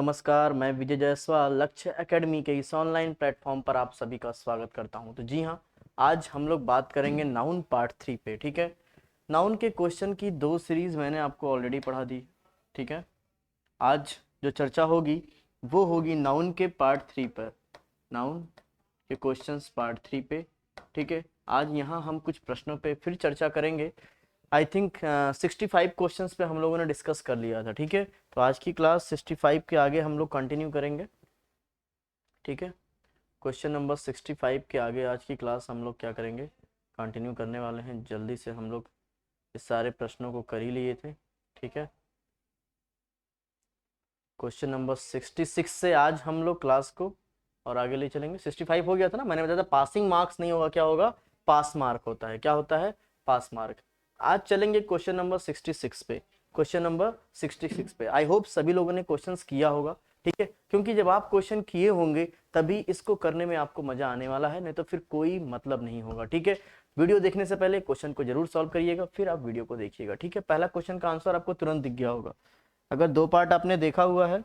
नमस्कार, मैं विजय जायसवाल लक्ष्य एकेडमी के इस ऑनलाइन प्लेटफॉर्म पर आप सभी का स्वागत करता हूं। तो जी हाँ, आज हम लोग बात करेंगे नाउन पार्ट 3 पे। ठीक है, नाउन के क्वेश्चन की 2 सीरीज मैंने आपको ऑलरेडी पढ़ा दी। ठीक है, आज जो चर्चा होगी वो होगी नाउन के पार्ट 3 पर, नाउन के क्वेश्चंस पार्ट 3 पे। ठीक है, आज यहाँ हम कुछ प्रश्नों पे फिर चर्चा करेंगे। आई थिंक 65 क्वेश्चंस पे हम लोगों ने डिस्कस कर लिया था। ठीक है, तो आज की क्लास 65 के आगे हम लोग कंटिन्यू करेंगे। ठीक है, क्वेश्चन नंबर 65 के आगे आज की क्लास हम लोग क्या करेंगे, कंटिन्यू करने वाले हैं। जल्दी से हम लोग इस सारे प्रश्नों को कर ही लिए थे। ठीक है, क्वेश्चन नंबर 66 से आज हम लोग क्लास को और आगे ले चलेंगे। 65 हो गया था ना, मैंने बताया था पासिंग मार्क्स नहीं होगा, क्या होगा, पास मार्क होता है। क्या होता है, पास मार्क। आज चलेंगे क्वेश्चन नंबर 66 पे। क्वेश्चन नंबर 66 पे आई होप सभी लोगों ने क्वेश्चंस किया होगा। ठीक है, क्योंकि जब आप क्वेश्चन किए होंगे तभी इसको करने में आपको मजा आने वाला है, नहीं तो फिर कोई मतलब नहीं होगा। ठीक है, वीडियो देखने से पहले क्वेश्चन को जरूर सॉल्व करिएगा, फिर आप वीडियो को देखिएगा। ठीक है, पहला क्वेश्चन का आंसर आपको तुरंत दिख गया होगा। अगर 2 पार्ट आपने देखा हुआ है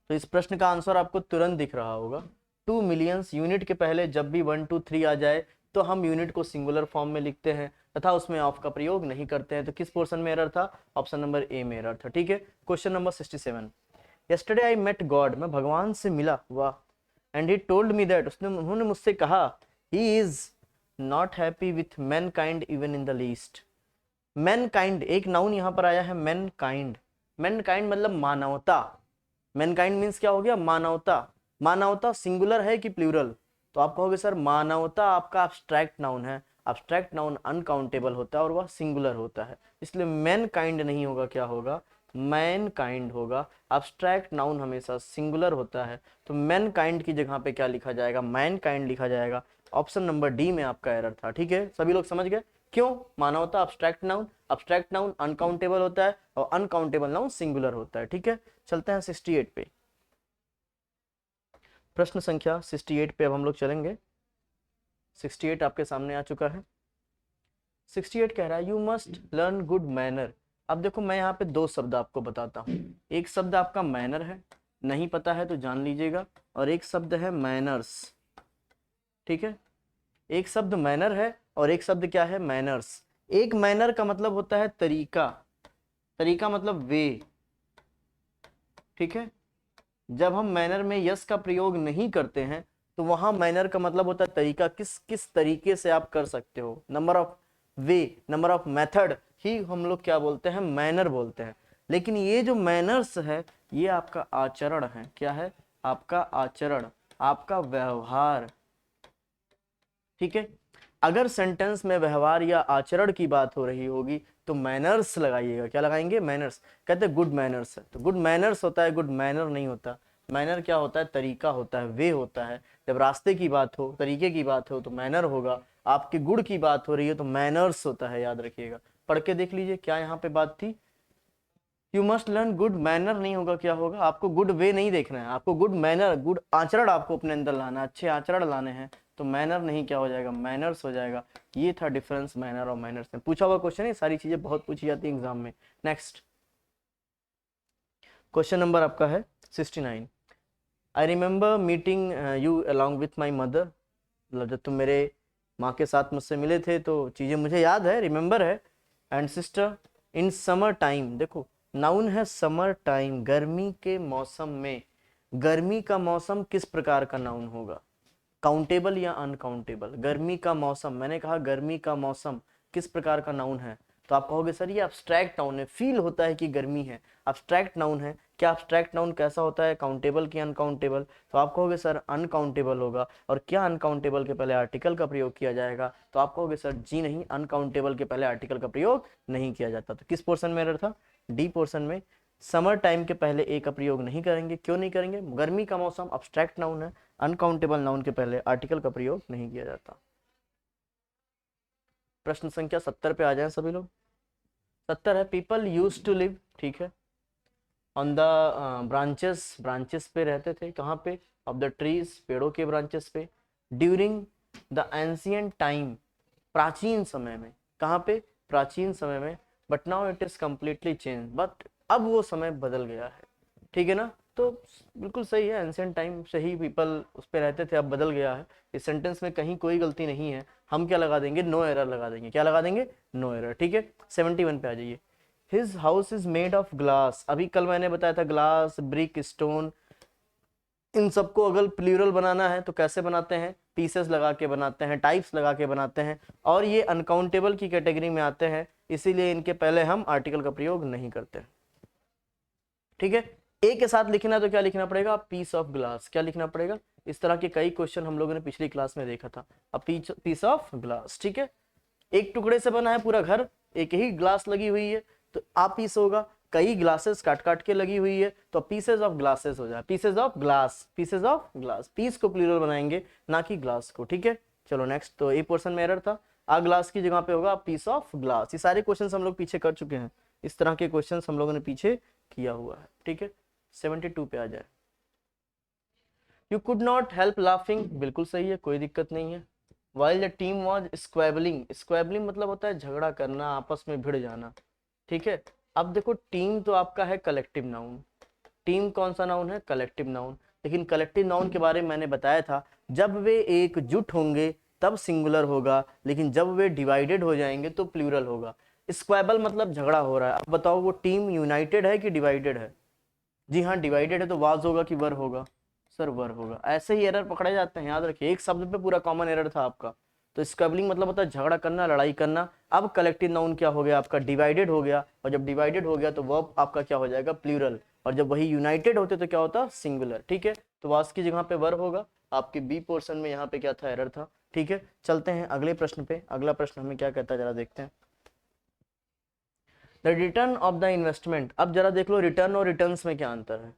तो इस प्रश्न का आंसर आपको तुरंत दिख रहा होगा। 2 मिलियंस यूनिट के पहले जब भी 1 2 3 आ जाए तो हम यूनिट को सिंगुलर फॉर्म में लिखते हैं तथा उसमें ऑफ का प्रयोग नहीं करते हैं। तो किस पोर्शन में एरर था, ऑप्शन नंबर ए में एरर था। ठीक है, question number 67, yesterday I met God, मैं भगवान से मिला हुआ, and he told me that, उन्होंने मुझसे कहा, he is not happy with mankind even in the least. Mankind एक नाउन यहाँ पर आया है, मैन काइंड। मैन काइंड मतलब मानवता। मैनकाइंड मीन्स क्या हो गया, मानवता। मानवता सिंगुलर है कि प्लूरल, तो आप कहोगे सर मानवता आपका अब्स्ट्रैक्ट नाउन है। अब्स्ट्रैक्ट नाउन अनकाउंटेबल होता है और वह सिंगुलर होता है, इसलिए मैन काइंड नहीं होगा, क्या होगा, मैन काइंड होगा। अब्स्ट्रैक्ट नाउन हमेशा सिंगुलर होता है, तो मैन काइंड की जगह पे क्या लिखा जाएगा, मैन काइंड लिखा जाएगा। ऑप्शन नंबर डी में आपका एरर था। ठीक है, सभी लोग समझ गए क्यों, मानवता abstract noun, abstract noun uncountable होता है और अनकाउंटेबल नाउन सिंगुलर होता है। ठीक है, चलते हैं 68 पे। प्रश्न संख्या 68 पे अब हम लोग चलेंगे। 68 आपके सामने आ चुका है। 68 कह रहा है you must learn good manner. अब देखो मैं यहाँ पे 2 शब्द आपको बताता हूँ। एक शब्द आपका मैनर है, नहीं पता है तो जान लीजिएगा, और एक शब्द है मैनर्स। ठीक है, एक शब्द मैनर है और एक शब्द क्या है, मैनर्स। एक मैनर का मतलब होता है तरीका, तरीका मतलब वे। ठीक है, जब हम मैनर में यस का प्रयोग नहीं करते हैं तो वहां मैनर का मतलब होता है तरीका, किस किस तरीके से आप कर सकते हो। Number of way, number of method ही हम लोग क्या बोलते हैं, मैनर बोलते हैं। लेकिन ये जो मैनर्स है ये आपका आचरण है। क्या है, आपका आचरण, आपका व्यवहार। ठीक है, अगर सेंटेंस में व्यवहार या आचरण की बात हो रही होगी तो मैनर्स लगाइएगा। क्या लगाएंगे, मैनर्स। कहते हैं गुड मैनर्स है, तो गुड मैनर्स होता है, गुड मैनर नहीं होता। मैनर क्या होता है, तरीका होता है, वे होता है। जब रास्ते की बात हो, तरीके की बात हो तो मैनर होगा, आपके गुड़ की बात हो रही है तो मैनर्स होता है, याद रखिएगा। पढ़ के देख लीजिए क्या यहाँ पे बात थी, you must learn good manner नहीं होगा, क्या होगा, आपको गुड वे नहीं देखना है, आपको गुड मैनर, गुड आचरण आपको अपने अंदर लाना है, अच्छे आचरण लाने हैं। तो मैनर नहीं, क्या हो जाएगा, मैनर्स हो जाएगा। ये था डिफरेंस मैनर और मैनर्स में, पूछा हुआ क्वेश्चन है, सारी चीजें बहुत पूछी जाती है एग्जाम में। नेक्स्ट क्वेश्चन नंबर आपका है 69, I remember meeting you along with my mother, मतलब जब तुम मेरे माँ के साथ मुझसे मिले थे तो चीजें मुझे याद है, रिमेंबर है। And sister in summer time, देखो नाउन है समर टाइम, गर्मी के मौसम में। गर्मी का मौसम किस प्रकार का नाउन होगा, काउंटेबल या अनकाउंटेबल। गर्मी का मौसम, मैंने कहा गर्मी का मौसम किस प्रकार का नाउन है, तो आप कहोगे सर ये अब्स्ट्रैक्ट नाउन है, फील होता है कि गर्मी है, अब्स्ट्रैक्ट नाउन है। क्या अब्स्ट्रैक्ट नाउन कैसा होता है, काउंटेबल कि अनकाउंटेबल, तो आप कहोगे सर अनकाउंटेबल होगा। और क्या अनकाउंटेबल के पहले आर्टिकल का प्रयोग किया जाएगा, तो आप कहोगे सर जी नहीं, अनकाउंटेबल के पहले आर्टिकल का प्रयोग नहीं किया जाता। तो किस पोर्शन में एरर था, डी पोर्शन में। समर टाइम के पहले ए का प्रयोग नहीं करेंगे, क्यों नहीं करेंगे, गर्मी का मौसम अब्स्ट्रैक्ट नाउन है, अनकाउंटेबल नाउन के पहले आर्टिकल का प्रयोग नहीं किया जाता। प्रश्न संख्या 70 पे आ जाएं सभी लोग। 70 है पीपल यूज टू लिव, ठीक है, ऑन द ब्रांचेस, ब्रांचेस पे रहते थे, कहाँ पे, ऑफ द ट्रीज, पेड़ों के ब्रांचेस पे। ड्यूरिंग द एंशियंट टाइम, प्राचीन समय में, कहाँ पे, प्राचीन समय में। But now it is completely change, but अब वो समय बदल गया है। ठीक है ना। तो बिल्कुल सही है, एंशिएंट टाइम से ही पीपल उस पर रहते थे, अब बदल गया है। इस सेंटेंस में कहीं कोई गलती नहीं है, हम क्या लगा देंगे, नो एरर लगा देंगे। क्या लगा देंगे, नो एरर। ठीक है, 71 पे आ जाइए। His house is made of glass, अभी कल मैंने बताया था ग्लास, ब्रिक, स्टोन, इन सबको अगर प्लूरल बनाना है तो कैसे बनाते हैं, पीसेस लगा के बनाते हैं, टाइप्स लगा के बनाते हैं, और ये अनकाउंटेबल की कैटेगरी में आते हैं, इसीलिए इनके पहले हम आर्टिकल का प्रयोग नहीं करते। ठीक है, ए के साथ लिखना है तो क्या लिखना पड़ेगा, पीस ऑफ ग्लास। क्या लिखना पड़ेगा, इस तरह के कई क्वेश्चन हम लोगों ने पिछली क्लास में देखा था। अब पीस ऑफ ग्लास। ठीक है, एक टुकड़े से बना है पूरा घर, एक ही ग्लास लगी हुई है तो आ पीस होगा, कई ग्लासेस काट काट के लगी हुई है तो पीसेस ऑफ ग्लासेस हो जाए, pieces of glass, pieces of glass. Piece को प्लूरल बनाएंगे ना कि ग्लास को। ठीक है, चलो नेक्स्ट। तो ए पोर्शन में एरर था, आ ग्लास की जगह पे होगा पीस ऑफ ग्लास। ये सारे क्वेश्चंस हम लोग पीछे कर चुके हैं, इस तरह के क्वेश्चंस हम लोगों ने पीछे किया हुआ है। ठीक है, 72 पे आ जाए। You could not help laughing, बिल्कुल सही है, कोई दिक्कत नहीं है। वाइल द टीम वॉज स्क्वेबलिंग, स्क्वेबलिंग मतलब होता है झगड़ा करना, आपस में भिड़ जाना। ठीक है, अब देखो टीम तो आपका है कलेक्टिव नाउन, टीम कौन सा नाउन है, कलेक्टिव नाउन। लेकिन कलेक्टिव नाउन के बारे में मैंने बताया था, जब वे एकजुट होंगे तब सिंगुलर होगा, लेकिन जब वे डिवाइडेड हो जाएंगे तो प्लूरल होगा। स्क्वेबल मतलब झगड़ा हो रहा है, अब बताओ वो टीम यूनाइटेड है कि डिवाइडेड है। जी हाँ, डिवाइडेड है तो वाज होगा कि वर होगा, सर वर होगा। ऐसे ही एरर पकड़े जाते हैं, याद रखिए, एक शब्द पे पूरा कॉमन एरर था आपका। तो स्क्वेबलिंग मतलब होता है झगड़ा करना, लड़ाई करना। अब कलेक्टिव नाउन क्या हो गया आपका, डिवाइडेड हो गया, और जब डिवाइडेड हो गया तो वर्ब आपका क्या हो जाएगा, प्लूरल, और जब वही यूनाइटेड होते तो क्या होता, सिंगुलर। ठीक है, तो वाज की जगह पे वर होगा। आपके बी पोर्शन में यहाँ पे क्या था, एरर था। ठीक है, चलते हैं अगले प्रश्न पे। अगला प्रश्न हमें क्या कहता है जरा देखते हैं। The return of the investment, अब जरा देख लो रिटर्न और रिटर्न्स में क्या अंतर है।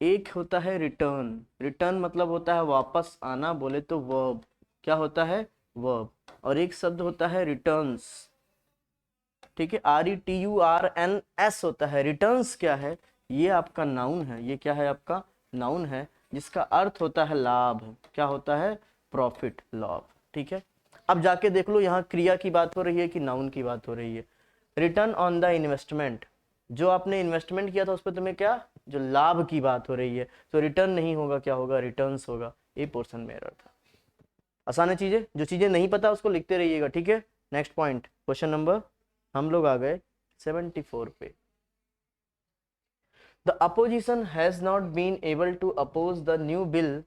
एक होता है रिटर्न, रिटर्न मतलब होता है वापस आना, बोले तो वर्ब, क्या होता है, वर्ब। और एक शब्द होता है रिटर्न्स। ठीक है, RETURNS होता है। रिटर्न्स क्या है, ये आपका नाउन है, ये क्या है आपका नाउन है, जिसका अर्थ होता है लाभ। क्या होता है, प्रॉफिट, लाभ। ठीक है, अब जाके देख लो यहाँ क्रिया की बात हो रही है कि नाउन की बात हो रही है। रिटर्न ऑन द इन्वेस्टमेंट, जो आपने इन्वेस्टमेंट किया था उस पर तुम्हें क्या, जो लाभ की बात हो रही है, तो रिटर्न नहीं होगा, क्या होगा, रिटर्न्स होगा। ये पोर्शन में एरर था। आसान है चीजें, जो चीजें नहीं पता उसको लिखते रहिएगा। ठीक है, नेक्स्ट पॉइंट, क्वेश्चन नंबर, हम लोग आ गए 74 पे। The opposition has not been able to oppose the new bill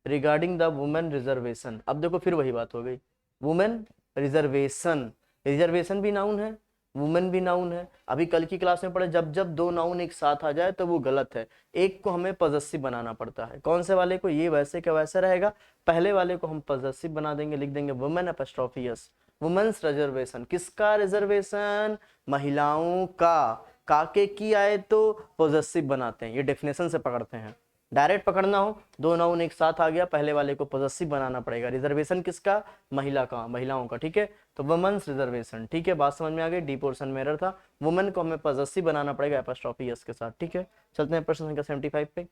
regarding the women reservation. अब देखो फिर वही बात हो गई, वुमेन रिजर्वेशन, रिजर्वेशन भी नाउन है, वुमेन भी नाउन है। अभी कल की क्लास में पढ़े, जब जब दो नाउन एक साथ आ जाए तो वो गलत है, एक को हमें पॉजेसिव बनाना पड़ता है। कौन से वाले को, ये वैसे का वैसे रहेगा, पहले वाले को हम पॉजेसिव बना देंगे, लिख देंगे women apostrophe s, women's reservation. किसका रिजर्वेशन, महिलाओं का के की आए तो पॉजेसिव बनाते हैं, ये डेफिनेशन से पकड़ते हैं। डायरेक्ट पकड़ना हो, दो नाउन एक साथ आ गया, पहले वाले को पॉजेसिव बनाना पड़ेगा। रिजर्वेशन किसका, महिला का, महिलाओं का। ठीक है, तो वुमेन्स रिजर्वेशन। ठीक है, बात समझ में आ गई, डी पोर्शन में एरर था, वुमेन को हमें पॉजेसिव बनाना पड़ेगा एपोस्ट्रोफी एस के साथ। ठीक है, चलते हैं प्रश्न संख्या 75 पे।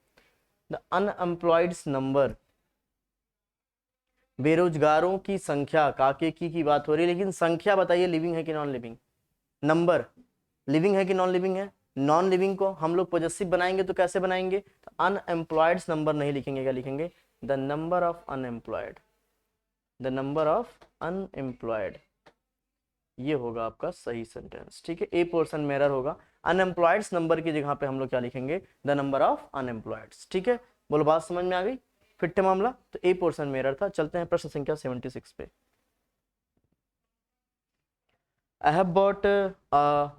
द अनएम्प्लॉयड्स नंबर, बेरोजगारों की संख्या, काके की बात हो रही है, लेकिन संख्या बताइए लिविंग है कि नॉन लिविंग, नंबर लिविंग है कि नॉन लिविंग है। नॉन लिविंग को हम लोग पॉजेसिव बनाएंगे तो कैसे बनाएंगे, तो अनएम्प्लॉयड्स नंबर नहीं लिखेंगे, क्या लिखेंगे, the number of unemployed, the number of unemployed. ये होगा आपका सही सेंटेंस। ठीक है, ए पोर्शन में एरर होगा, अनएम्प्लॉयड्स नंबर की जगह पे हम लोग क्या लिखेंगे, द नंबर ऑफ अनएम्प्लॉयड्स। ठीक है, बोलो बात समझ में आ गई, फिर मामला, तो ए पोर्शन में एरर था। चलते हैं प्रश्न संख्या 76 पे। आई हैव बॉट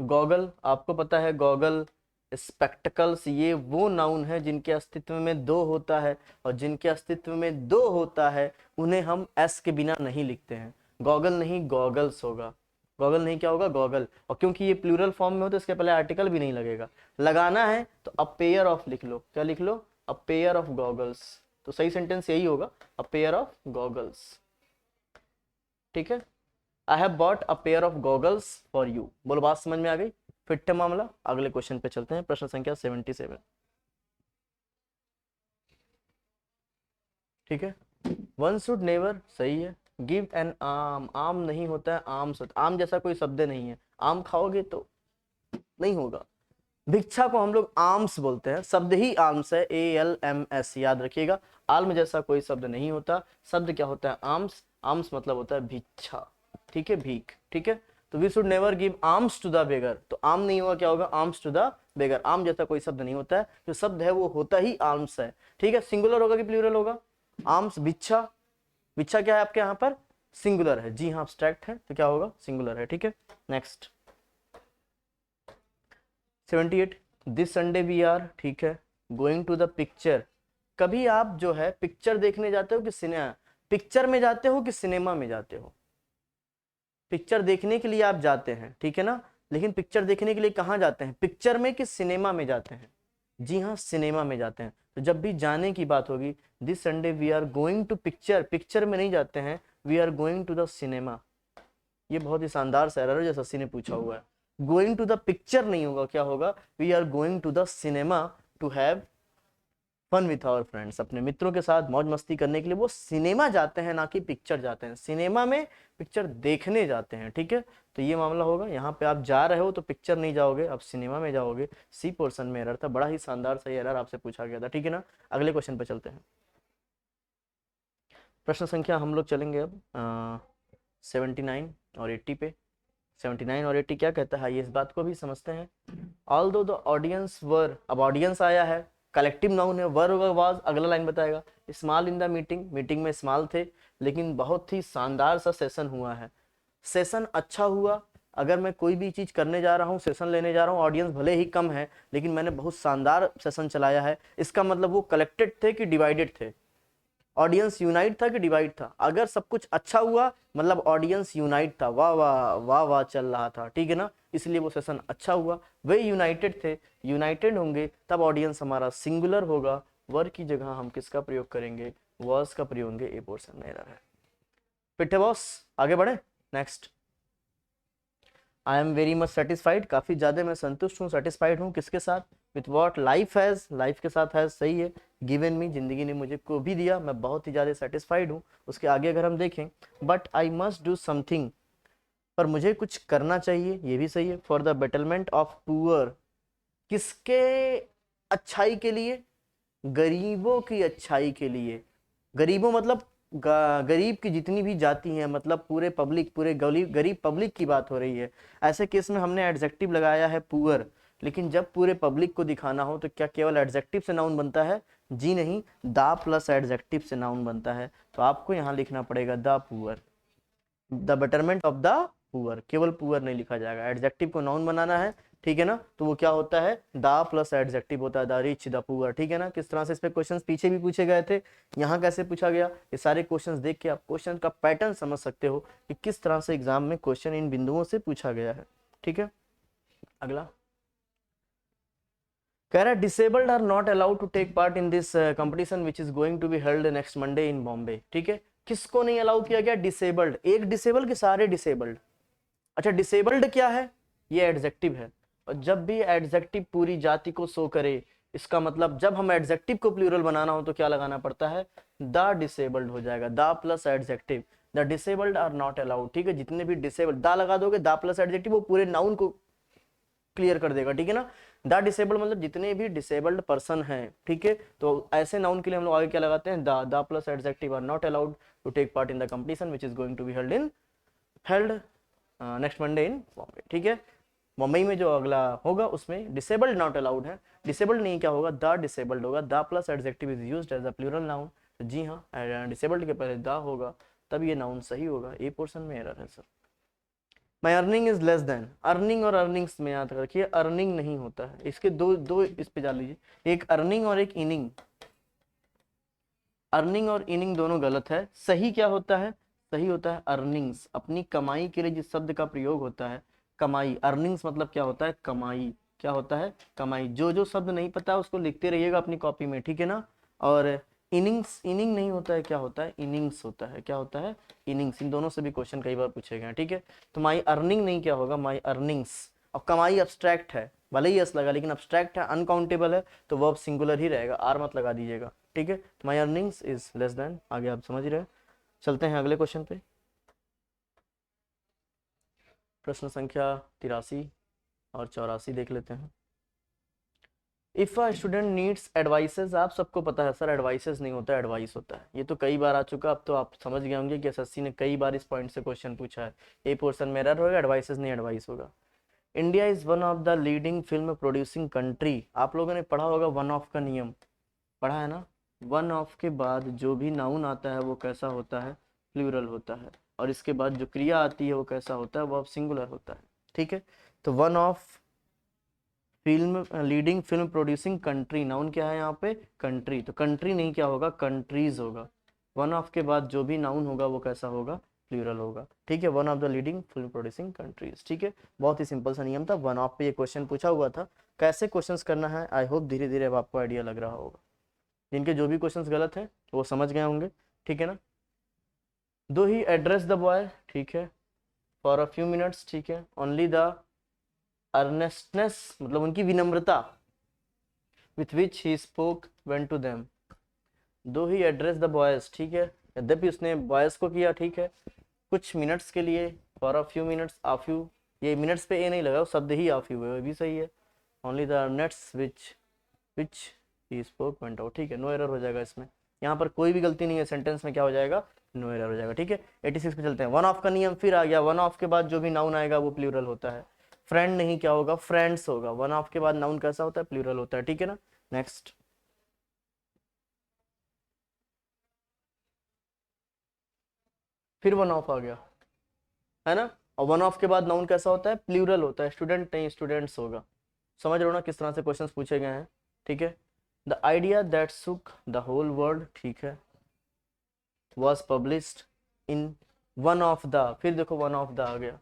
गॉगल, आपको पता है गॉगल, स्पेक्टिकल्स, ये वो नाउन है जिनके अस्तित्व में दो होता है, और जिनके अस्तित्व में दो होता है उन्हें हम एस के बिना नहीं लिखते हैं। गॉगल नहीं गॉगल्स होगा, गॉगल नहीं क्या होगा, गॉगल। और क्योंकि ये प्लूरल फॉर्म में हो तो इसके पहले आर्टिकल भी नहीं लगेगा, लगाना है तो अ पेयर ऑफ लिख लो, क्या लिख लो, अ पेयर ऑफ गॉगल्स। तो सही सेंटेंस यही होगा, अ पेयर ऑफ गॉगल्स। ठीक है, I have bought a pair of goggles for you. बोलो बात समझ में आ गई, फिट है मामला। अगले क्वेश्चन पे चलते हैं, प्रश्न संख्या 77। ठीक है, वन शुड नेवर, सही है, गिव एन आम, आम नहीं होता है आम, आम जैसा कोई शब्द नहीं है, आम खाओगे तो नहीं होगा। भिक्षा को हम लोग आर्म्स बोलते हैं, शब्द ही आर्म्स है, ALMS, याद रखिएगा। आल्म जैसा कोई शब्द नहीं होता, शब्द क्या होता है? आर्म्स। आर्म्स मतलब होता है भिक्षा, ठीक है, भीख, ठीक है। तो we should never give arms to the beggar, तो आर्म नहीं होगा, क्या होगा? Arms to the beggar. Arm जैसा कोई शब्द नहीं होता है, जो शब्द है वो होता ही आर्म्स है, ठीक है। सिंगुलर होगा कि प्लूरल होगा? आर्म्स, भिक्षा। भिक्षा क्या है आपके यहाँ पर? सिंगुलर है, जी हाँ, अब्स्ट्रैक्ट है तो क्या होगा? सिंगुलर है, ठीक है। Next 78, this Sunday we are, ठीक है, गोइंग टू द पिक्चर। कभी आप जो है पिक्चर देखने जाते हो कि सिनेमा, पिक्चर में जाते हो कि सिनेमा में जाते हो? पिक्चर देखने के लिए आप जाते हैं, ठीक है ना, लेकिन पिक्चर देखने के लिए कहाँ जाते हैं? पिक्चर में कि सिनेमा में जाते हैं? जी हाँ, सिनेमा में जाते हैं। तो जब भी जाने की बात होगी, this Sunday we are going to picture, picture में नहीं जाते हैं, we are going to the cinema. ये बहुत ही शानदार सा एरर है जो सस्सी ने पूछा हुआ है। गोइंग टू द पिक्चर नहीं होगा, क्या होगा? We are going to the cinema to have fun with our friends, अपने मित्रों के साथ मौज मस्ती करने के लिए वो सिनेमा जाते हैं, ना कि पिक्चर जाते हैं। सिनेमा में पिक्चर देखने जाते हैं, ठीक है। तो ये मामला होगा, यहाँ पे आप जा रहे हो तो पिक्चर नहीं जाओगे, आप सिनेमा में जाओगे। सी पोर्शन में एरर था, बड़ा ही शानदार सा एरर आपसे पूछा गया था, ठीक है ना। अगले क्वेश्चन पे चलते हैं। प्रश्न संख्या हम लोग चलेंगे अब 79 और 80 पे। 79 और 80 क्या कहता है, ये इस बात को भी समझते हैं। ऑल्दो द ऑडियंस वर, अब ऑडियंस आया है, कलेक्टिव नाउन है, वर होगा वाज, अगला लाइन बताएगा। Small in the meeting, meeting में स्मॉल थे, लेकिन बहुत ही शानदार सा सेशन हुआ है। सेशन अच्छा हुआ, अगर मैं कोई भी चीज करने जा रहा हूँ, सेशन लेने जा रहा हूँ, ऑडियंस भले ही कम है लेकिन मैंने बहुत शानदार सेशन चलाया है, इसका मतलब वो कलेक्टेड थे कि डिवाइडेड थे? ऑडियंस यूनाइट था कि डिवाइड था? अगर सब कुछ अच्छा हुआ मतलब ऑडियंस यूनाइट था, वाह वाह वाह वाह चल रहा था, ठीक है ना, इसलिए वो सेशन अच्छा हुआ। वे यूनाइटेड थे, यूनाइटेड होंगे तब ऑडियंस हमारा सिंगुलर होगा। वर की जगह हम किसका प्रयोग करेंगे? वर्स का प्रयोग करेंगे। ए पोर्शन में एरर है। पिट्ठे बॉस, आगे बढ़े। Next, I am very much satisfied, काफी ज्यादा मैं संतुष्ट हूँ, सेटिस्फाइड हूँ, किसके साथ? With what? Life has, life के साथ हैज सही है। गिवन मी, जिंदगी ने मुझे को भी दिया, मैं बहुत ही ज्यादा सेटिस्फाइड हूँ। उसके आगे अगर हम देखें, but I must do something, पर मुझे कुछ करना चाहिए, ये भी सही है। For the betterment of poor, किसके अच्छाई के लिए? गरीबों की अच्छाई के लिए। गरीबों मतलब गरीब की जितनी भी जाति हैं, मतलब पूरे पब्लिक, पूरे गरीब पब्लिक की बात हो रही है। ऐसे केस में हमने एडजेक्टिव लगाया है पुअर, लेकिन जब पूरे पब्लिक को दिखाना हो तो क्या केवल एडजेक्टिव से नाउन बनता है? जी नहीं, द प्लस एडजेक्टिव से नाउन बनता है। तो आपको यहाँ लिखना पड़ेगा the poor, the betterment of the poor. केवल पुअर नहीं लिखा जाएगा, एडजेक्टिव को नाउन बनाना है, ठीक है ना। तो वो क्या होता है? द प्लस एडजेक्टिव होता है, द रिच, द पुअर, ठीक है ना। किस तरह से इस पे क्वेश्चंस पीछे भी पूछे गए थे, यहाँ कैसे पूछा गया, ये सारे क्वेश्चंस देख के आप क्वेश्चन का पैटर्न समझ सकते हो कि किस तरह से एग्जाम में क्वेश्चन इन बिंदुओं से पूछा गया है, ठीक है। अगला कह रहा है disabled are not allowed to take part in this competition which is going to be held next Monday in Bombay, ठीक है। किसको नहीं अलाउ किया गया? डिसेबल्ड। एक डिसेबल्ड के सारे डिसेबल्ड? अच्छा, डिसेबल्ड क्या है? ये एडजेक्टिव है, और जब भी एडजेक्टिव पूरी जाति को शो करे, इसका मतलब जब हम एडजेक्टिव को प्लूरल बनाना हो तो क्या लगाना पड़ता है? द डिसेबल्ड हो जाएगा, the plus adjective. The disabled are not allowed, ठीक है। जितने भी डिसेबल्ड, द लगा दोगे, द प्लस एडजेक्टिव, वो पूरे नाउन को क्लियर कर देगा, ठीक है ना। द डिसेबल्ड मतलब जितने भी डिसेबल्ड पर्सन हैं, ठीक है। तो ऐसे नाउन के लिए हम लोग आगे क्या लगाते हैं? The plus adjective are not allowed to take part in the competition which is going to be held next Monday in Bombay, ठीक है। मुंबई में जो अगला होगा उसमें डिसेबल्ड नॉट अलाउड है, डिसेबल्ड नहीं, क्या होगा? द डिसेबल्ड होगा, the plus adjective is used as a plural noun. तो जी हाँ, डिसेबल्ड के पहले द होगा, तब ये नाउन सही होगा। ए पोर्शन में एरर है sir. My earning is less than, earning और अर्निंग्स में याद रखिए, अर्निंग नहीं होता है, इसके दो दो इस पे डाल लीजिए, एक अर्निंग और एक इनिंग। अर्निंग और इनिंग दोनों गलत है, सही क्या होता है? सही होता है अर्निंग्स, अपनी कमाई के लिए जिस शब्द का प्रयोग होता है, कमाई। अर्निंग्स मतलब क्या होता है? कमाई। क्या होता है? कमाई। जो जो शब्द नहीं पता उसको लिखते रहिएगा अपनी कॉपी में, ठीक है ना। और इनिंग्स, इनिंग नहीं होता है, क्या होता है? इनिंग्स होता है। क्या होता है? इनिंग्स। इन दोनों से भी क्वेश्चन कई बार पूछे गए हैं, ठीक है। तो माई अर्निंग नहीं, क्या होगा? My earnings. और कमाई अब्स्ट्रैक्ट है, भले ही यस लगा लेकिन अब्स्ट्रैक्ट है, अनकाउंटेबल है, तो वर्ब सिंगुलर ही रहेगा, आर मत लगा दीजिएगा, ठीक है। My earnings is less than, आगे आप समझ रहे हैं। चलते हैं अगले क्वेश्चन पे। प्रश्न संख्या 83 और 84 देख लेते हैं। If a student needs advices, आप सबको पता है सर एडवाइसेस नहीं होता है, एडवाइस होता है। ये तो कई बार आ चुका, अब तो आप समझ गए होंगे कि एसएससी ने कई बार इस पॉइंट से क्वेश्चन पूछा है। ए पोर्शन में एरर होगा, एडवाइसेस नहीं एडवाइस होगा। India is one of the leading film producing country, आप लोगों ने पढ़ा होगा वन ऑफ का नियम, पढ़ा है ना। वन ऑफ के बाद जो भी नाउन आता है वो कैसा होता है, प्लूरल होता है, और इसके बाद जो क्रिया आती है वो कैसा होता है, वो सिंगुलर होता है। ठीक है, तो one of film leading film producing country, noun क्या है यहाँ पे, कंट्री, तो कंट्री नहीं क्या होगा, कंट्रीज होगा। वन ऑफ के बाद जो भी नाउन होगा वो कैसा होगा, प्लूरल होगा। ठीक है, one of the leading film producing countries. ठीक है, बहुत ही सिंपल सा नियम था, वन ऑफ पे ये क्वेश्चन पूछा हुआ था। कैसे क्वेश्चंस करना है आई होप धीरे धीरे अब आपको आइडिया लग रहा होगा। जिनके जो भी क्वेश्चंस गलत हैं वो समझ गए होंगे। ठीक है ना। दो ही एड्रेस द बॉय, ठीक है, फॉर अ फ्यू मिनट्स, ठीक है, ओनली द अर्नेस्टनेस मतलब उनकी विनम्रता, with which he spoke went to them. दो ही एड्रेस द बॉयज, ठीक है, यद्यपि उसने बॉयज को किया, ठीक है, कुछ मिनट्स के लिए, for a few minutes, uh few, ये मिनट्स पे ए नहीं लगा, शब्द ही आ फ्यू है, भी सही है। Only the nets which he spoke went out, ठीक है, नो एरर हो जाएगा इसमें। यहाँ पर कोई भी गलती नहीं है, सेंटेंस में क्या हो जाएगा, नो एरर हो जाएगा। ठीक है, 86 पे चलते हैं। वन ऑफ का नियम फिर आ गया, वन ऑफ के बाद जो भी नाउन आएगा वो प्लूरल होता है। फ्रेंड नहीं क्या होगा, फ्रेंड्स होगा। वन ऑफ के बाद नाउन कैसा होता है, प्लूरल होता है। ठीक है ना। नेक्स्ट, फिर वन ऑफ आ गया, है ना। और वन ऑफ के बाद नाउन कैसा होता है, प्लूरल होता है। स्टूडेंट नहीं, स्टूडेंट्स होगा। समझ रहे हो ना किस तरह से क्वेश्चंस पूछे गए हैं। ठीक है, द आइडिया दैट सुक द होल वर्ल्ड, ठीक है, was published in one of the, फिर देखो वन ऑफ द आ गया,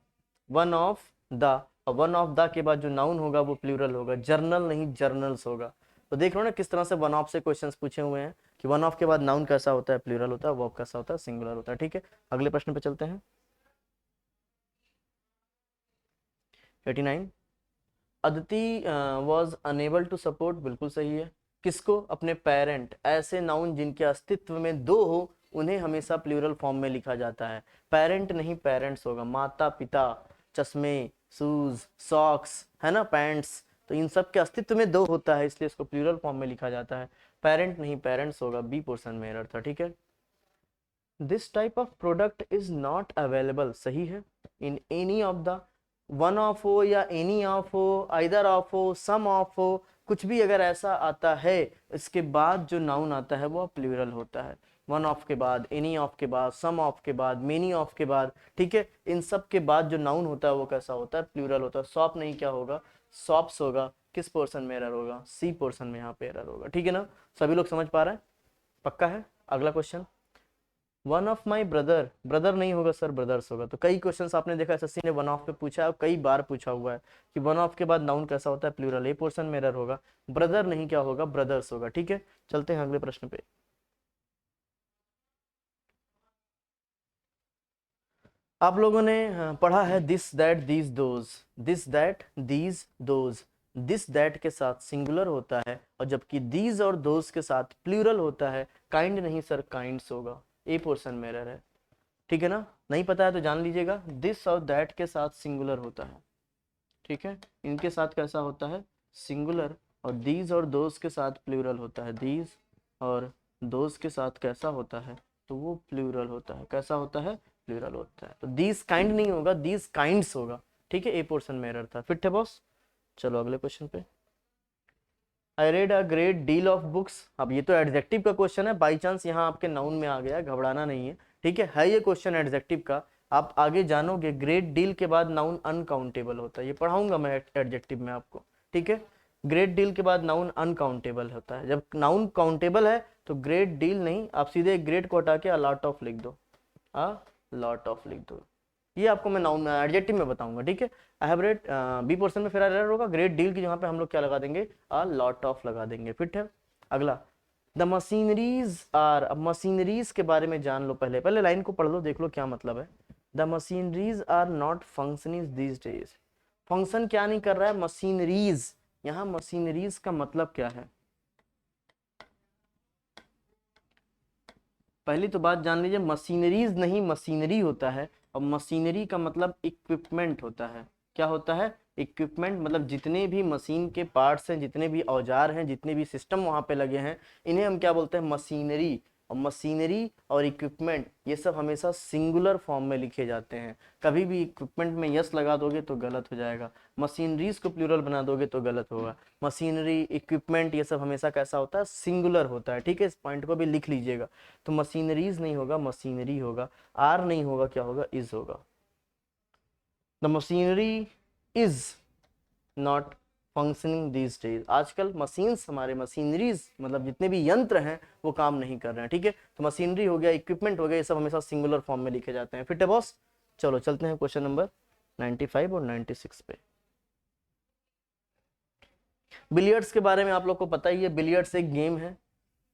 वन ऑफ द, और वन ऑफ द के बाद जो नाउन होगा वो प्लूरल होगा, जर्नल नहीं जर्नल्स होगा। तो देख लो ना किस तरह से वन ऑफ से क्वेश्चंस पूछे हुए हैं कि वन ऑफ के बाद नाउन कैसा होता है, प्लूरल होता है, वर्ब कैसा होता है, सिंगुलर होता है। ठीक है, अगले प्रश्न पे चलते हैं। 89, Aditi was unable to support, बिल्कुल सही है। किसको, अपने पेरेंट। ऐसे नाउन जिनके अस्तित्व में दो हो उन्हें हमेशा प्लूरल फॉर्म में लिखा जाता है। पेरेंट नहीं पेरेंट्स होगा, माता पिता, चश्मे, शूज, सॉक्स, है ना, पैंट्स, तो इन सब के अस्तित्व में दो होता है इसलिए इसको प्लूरल फॉर्म में लिखा जाता है। पेरेंट नहीं पेरेंट्स होगा, बी पोर्शन में एरर था। ठीक है, this type of product is not available, सही है, in any of the, one of हो या एनी ऑफ हो, आइदर ऑफ हो, सम ऑफ हो, कुछ भी अगर ऐसा आता है इसके बाद जो नाउन आता है वो प्लूरल होता है। वन ऑफ के बाद, एनी ऑफ के बाद, सम ऑफ के बाद, मेनी ऑफ के बाद, ठीक है, इन सब के बाद जो नाउन होता है वो कैसा होता है, प्लूरल होता है। शॉप नहीं क्या होगा, शॉप्स होगा। किस पोर्शन में एरर होगा, सी पोर्शन में यहाँ पे एरर होगा। ठीक है ना, सभी लोग समझ पा रहे हैं, पक्का है। अगला question, one of my brother, brother नहीं होगा सर, ब्रदर्स होगा। तो कई क्वेश्चंस आपने देखा एसएससी ने वन ऑफ पे पूछा है, कई बार पूछा हुआ है कि वन ऑफ के बाद नाउन कैसा होता है, प्लूरल। ए पोर्शन में एरर होगा, ब्रदर नहीं क्या होगा, ब्रदर्स होगा। ठीक है, चलते हैं अगले प्रश्न पे। आप लोगों ने पढ़ा है this that these those, this that these those, this that के साथ सिंगुलर होता है और जबकि दीज और दोज के साथ प्लूरल होता है। काइंड नहीं सर, काइंड्स होगा। ए पोर्शन में एरर है। ठीक है ना, नहीं पता है तो जान लीजिएगा, दिस और दैट के साथ सिंगुलर होता है। ठीक है, इनके साथ कैसा होता है, सिंगुलर, और दीज और दोज के साथ प्लूरल होता है। दीज और दोज के साथ कैसा होता है, तो वो प्लूरल होता है। कैसा होता है, प्लूरल होता है। तो दीज काइंड नहीं होगा, दीज काइंड्स होगा। ठीक है, ए पोर्शन में एरर था। फिट है बॉस, चलो अगले क्वेश्चन पे। I read a great deal of books, अब ये तो एडजेक्टिव का क्वेश्चन है, बाई चांस यहाँ आपके नाउन में आ गया, घबराना नहीं है। ठीक है ये क्वेश्चन एडजेक्टिव का, आप आगे जानोगे। ग्रेट डील के बाद नाउन अनकाउंटेबल होता है, ये पढ़ाऊंगा मैं एडजेक्टिव में आपको। ठीक है, ग्रेट डील के बाद नाउन अनकाउंटेबल होता है। जब नाउन काउंटेबल है तो ग्रेट डील नहीं, आप सीधे ग्रेट को हटा के अ लॉट ऑफ लिख दो, अ लॉट ऑफ लिख दो। ये आपको मैं नाउन एडजेक्टिव में बताऊंगा। ठीक है, I have read, B portion में फिर एरर होगा, ग्रेट डील की जगह पे हम लोग क्या लगा देंगे, अ लॉट ऑफ लगा देंगे। फिट है, अगला, द मशीनरीज आर, अब मशीनरीज के बारे में जान लो। पहले पहले लाइन को पढ़ लो, देख लो क्या मतलब है। The machineries are not functioning these days, function क्या नहीं कर रहा है, मशीनरीज। यहाँ मशीनरीज का मतलब क्या है, पहली तो बात जान लीजिए, मशीनरीज नहीं मशीनरी होता है, और मशीनरी का मतलब इक्विपमेंट होता है। क्या होता है? इक्विपमेंट मतलब जितने भी मशीन के पार्ट्स हैं, जितने भी औजार हैं, जितने भी सिस्टम वहां पे लगे हैं, इन्हें हम क्या बोलते हैं? मशीनरी। और मशीनरी और इक्विपमेंट ये सब हमेशा सिंगुलर फॉर्म में लिखे जाते हैं। कभी भी इक्विपमेंट में यस लगा दोगे तो गलत हो जाएगा, मशीनरीज को प्लूरल बना दोगे तो गलत होगा। मशीनरी, इक्विपमेंट ये सब हमेशा कैसा होता है? सिंगुलर होता है। ठीक है, इस पॉइंट को भी लिख लीजिएगा। तो मशीनरीज नहीं होगा, मशीनरी होगा। आर नहीं होगा, क्या होगा? इज होगा। The machinery is not functioning these days. आजकल मशीन्स, हमारे मशीनरीज मतलब जितने भी यंत्र हैं वो काम नहीं कर रहे हैं। ठीक है, तो मशीनरी हो गया, इक्विपमेंट हो गया, ये सब हमेशा सिंगुलर फॉर्म में लिखे जाते हैं। फिट है बॉस? चलो चलते हैं क्वेश्चन नंबर 95 और 96 पे। बिलियर्ड्स के बारे में आप लोग को पता ही है, बिलियर्ड्स एक गेम है।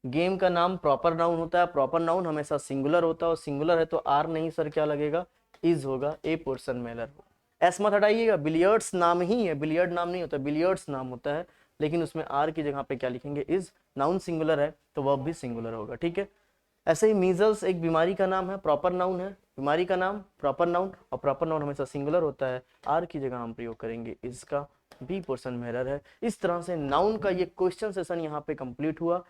गेम का नाम प्रॉपर नाउन होता है, प्रॉपर नाउन हमेशा सिंगुलर होता है, और सिंगुलर है तो आर नहीं सर, क्या लगेगा? इज होगा। ए पोर्शन मेलर हो। एस मत हटाइएगा, बिलियर्ड्स नाम ही है, बिलियर्ड नाम नहीं होता, बिलियर्ड्स नाम होता है, लेकिन उसमें आर की जगह पे क्या लिखेंगे? इज। नाउन सिंगुलर है तो वर्ब भी सिंगुलर होगा। ठीक है, ऐसे ही मीजल्स एक बीमारी का नाम है, प्रॉपर नाउन है, बीमारी का नाम प्रॉपर नाउन, और प्रॉपर नाउन हमेशा सिंगुलर होता है, आर की जगह हम प्रयोग करेंगे इसका। बी पोर्शन में एरर है। इस तरह से नाउन का ये क्वेश्चन सेशन यहाँ पे कंप्लीट हुआ।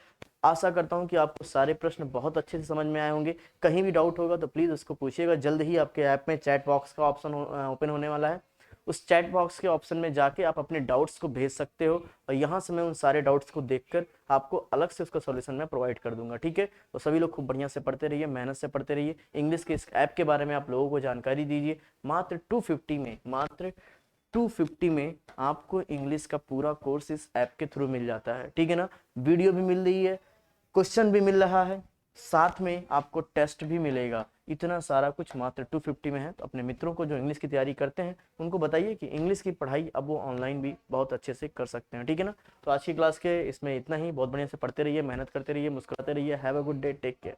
आशा करता हूँ कि आपको सारे प्रश्न बहुत अच्छे से समझ में आए होंगे। कहीं भी डाउट होगा तो प्लीज़ उसको पूछिएगा। जल्द ही आपके ऐप में चैट बॉक्स का ऑप्शन ओपन होने वाला है। उस चैट बॉक्स के ऑप्शन में जाके आप अपने डाउट्स को भेज सकते हो, और यहाँ से मैं उन सारे डाउट्स को देखकर आपको अलग से उसका सॉल्यूशन मैं प्रोवाइड कर दूंगा। ठीक है, तो सभी लोग खूब बढ़िया से पढ़ते रहिए, मेहनत से पढ़ते रहिए। इंग्लिश के इस ऐप के बारे में आप लोगों को जानकारी दीजिए। मात्र 250 में, मात्र 250 में आपको इंग्लिश का पूरा कोर्स इस ऐप के थ्रू मिल जाता है। ठीक है ना, वीडियो भी मिल रही है, क्वेश्चन भी मिल रहा है, साथ में आपको टेस्ट भी मिलेगा। इतना सारा कुछ मात्र 250 में है। तो अपने मित्रों को जो इंग्लिश की तैयारी करते हैं उनको बताइए कि इंग्लिश की पढ़ाई अब वो ऑनलाइन भी बहुत अच्छे से कर सकते हैं। ठीक है ना, तो आज की क्लास के इसमें इतना ही। बहुत बढ़िया से पढ़ते रहिए, मेहनत करते रहिए, मुस्कुराते रहिए। Have a good day, take care.